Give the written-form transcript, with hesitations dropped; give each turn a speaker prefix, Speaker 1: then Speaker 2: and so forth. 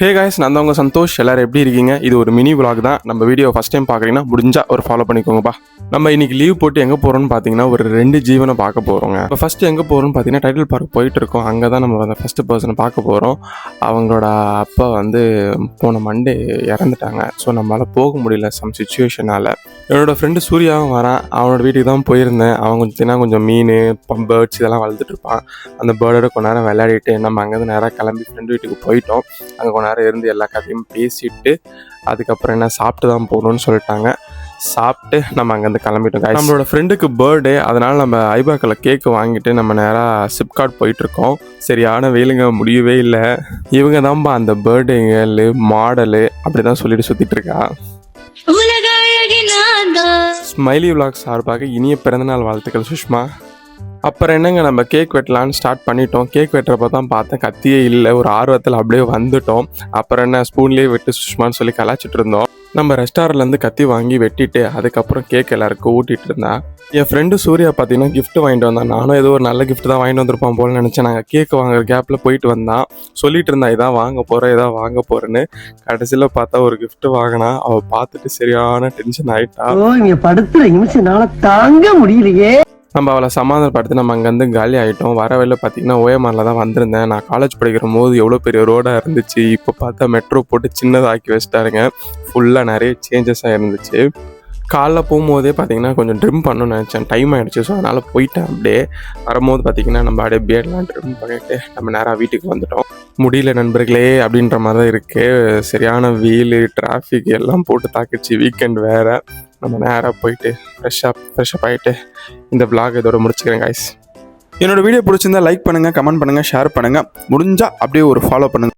Speaker 1: Hey guys, நான் தான் உங்கள் சந்தோஷ். எல்லோரும் எப்படி இருக்கீங்க? இது ஒரு மினி விலாக் தான். நம்ம வீடியோ ஃபஸ்ட் டைம் பார்க்குறீங்கன்னா முடிஞ்சால் ஒரு ஃபாலோ பண்ணிக்கோங்கப்பா. நம்ம இன்றைக்கி லீவ் போட்டு எங்கே போகிறோம்னு பார்த்தீங்கன்னா ஒரு 2 ஜீவனை பார்க்க போகிறோங்க. இப்போ ஃபஸ்ட்டு எங்கே போகிறோம்னு பார்த்தீங்கன்னா டைட்டில் பார்க் போயிட்டு இருக்கோம். அங்கே தான் நம்ம அந்த ஃபஸ்ட்டு பர்சனை பார்க்க போகிறோம். அவங்களோட அப்பா போன மண்டே இறந்துட்டாங்க. ஸோ நம்மளால் போக முடியல சம் சுச்சுவேஷனால். என்னோடய ஃப்ரெண்டு சூர்யாவும் வரான். அவனோட வீட்டுக்கு தான் போயிருந்தேன். அவன் கொஞ்சம் மீன் பேர்ட்ஸ் இதெல்லாம் வளர்த்துட்டு இருப்பான். அந்த பேர்டோட கொஞ்ச நேரம் விளையாடிட்டு நம்ம அங்கேருந்து நேராக கிளம்பி ஃப்ரெண்டு வீட்டுக்கு போயிட்டோம். அங்கே கொஞ்ச நேரம் இருந்து எல்லா கதையும் பேசிட்டு அதுக்கப்புறம் என்ன சாப்பிட்டு தான் போகணுன்னு சொல்லிட்டாங்க. சாப்பிட்டு நம்ம அங்கேருந்து கிளம்பிட்டோம். நம்மளோட ஃப்ரெண்டுக்கு பர்த்டே, அதனால் நம்ம ஐபாக்கில் கேக்கு வாங்கிட்டு நம்ம நேராக சிப்கார்ட் போயிட்டுருக்கோம். சரியான வெயிலுங்க, முடியவே இல்லை. இவங்க தான்ப்பா அந்த பர்த்டே கேர்ளு மாடலு அப்படி தான் சொல்லிட்டு சுற்றிட்டு இருக்கா. ஸ்மைலி விலாக் சார்பாக இனிய பிறந்தநாள் வாழ்த்துக்கள் சுஷ்மா. அப்புறம் என்னங்க, நம்ம கேக் வெட்டலான்னு ஸ்டார்ட் பண்ணிட்டோம். கேக் வெட்டுறப்ப தான் பார்த்தேன் கத்தியே இல்லை. ஒரு ஆர்வத்தில் அப்படியே வந்துட்டோம். அப்புறம் என்ன ஸ்பூன்லேயே வெட்டு சுஷ்மான்னு சொல்லி கலாச்சிட்டு இருந்தோம். நம்ம ரெஸ்டாரண்ட்லேருந்து கத்தி வாங்கி வெட்டிட்டு அதுக்கப்புறம் கேக் எல்லாருக்கும் ஊட்டிகிட்டு இருந்தேன். என் ஃப்ரெண்டு சூர்யா பார்த்தீங்கன்னா கிஃப்ட் வாங்கிட்டு வந்தான். நானும் ஏதோ ஒரு நல்ல கிஃப்ட் தான் வாங்கிட்டு வந்திருப்பான் போல நினச்சேன். நாங்கள் கேக்கு வாங்குற கேப்பில் போயிட்டு வந்தான். சொல்லிட்டு இருந்தான் இதான் வாங்க போகிறேன்னு. கடைசியில் பார்த்தா ஒரு கிஃப்ட் வாங்கினா. அவள் பார்த்துட்டு சரியான டென்ஷன் ஆகிட்டா.
Speaker 2: படுத்துற நிமிஷம் தாங்க முடியலையே.
Speaker 1: நம்ம அவளை சமாதானப்படுத்தி நம்ம அங்கேருந்து காலி ஆகிட்டோம். வர வெளில பார்த்தீங்கன்னா ஓஎம்ஆரில் தான் வந்திருந்தேன். நான் காலேஜ் படிக்கிற போது எவ்வளோ பெரிய ரோடாக இருந்துச்சு. இப்போ பார்த்தா மெட்ரோ போட்டு சின்னதாக்கி வச்சிட்டாருங்க. ஃபுல்லாக நிறைய சேஞ்சஸாக இருந்துச்சு. காலைல போகும்போதே பார்த்தீங்கன்னா கொஞ்சம் ட்ரிம் பண்ணணும்னு நினச்சேன். டைம் ஆகிடுச்சு. ஸோ அதனால் போயிட்டேன். அப்படியே வரும்போது பார்த்திங்கன்னா நம்ம அப்படியே பியர்ட்லாம் ட்ரிம் பண்ணிவிட்டு நம்ம நேராக வீட்டுக்கு வந்துட்டோம். முடியல நண்பர்களே அப்படின்ற மாதிரி தான் இருக்குது. சரியான வெயில், டிராஃபிக் எல்லாம் போட்டு தாக்கிடுச்சு. வீக்கெண்ட் வேறு. நம்ம நேராக போயிட்டு ஃப்ரெஷ்ஷப் ஆகிட்டு இந்த விலாக் இதோட முடிச்சுக்கிறேன் காய்ஸ். என்னோடய வீடியோ பிடிச்சிருந்தா லைக் பண்ணுங்கள், கமெண்ட் பண்ணுங்கள், ஷேர் பண்ணுங்கள். முடிஞ்சால் அப்படியே ஒரு ஃபாலோ பண்ணுங்கள்.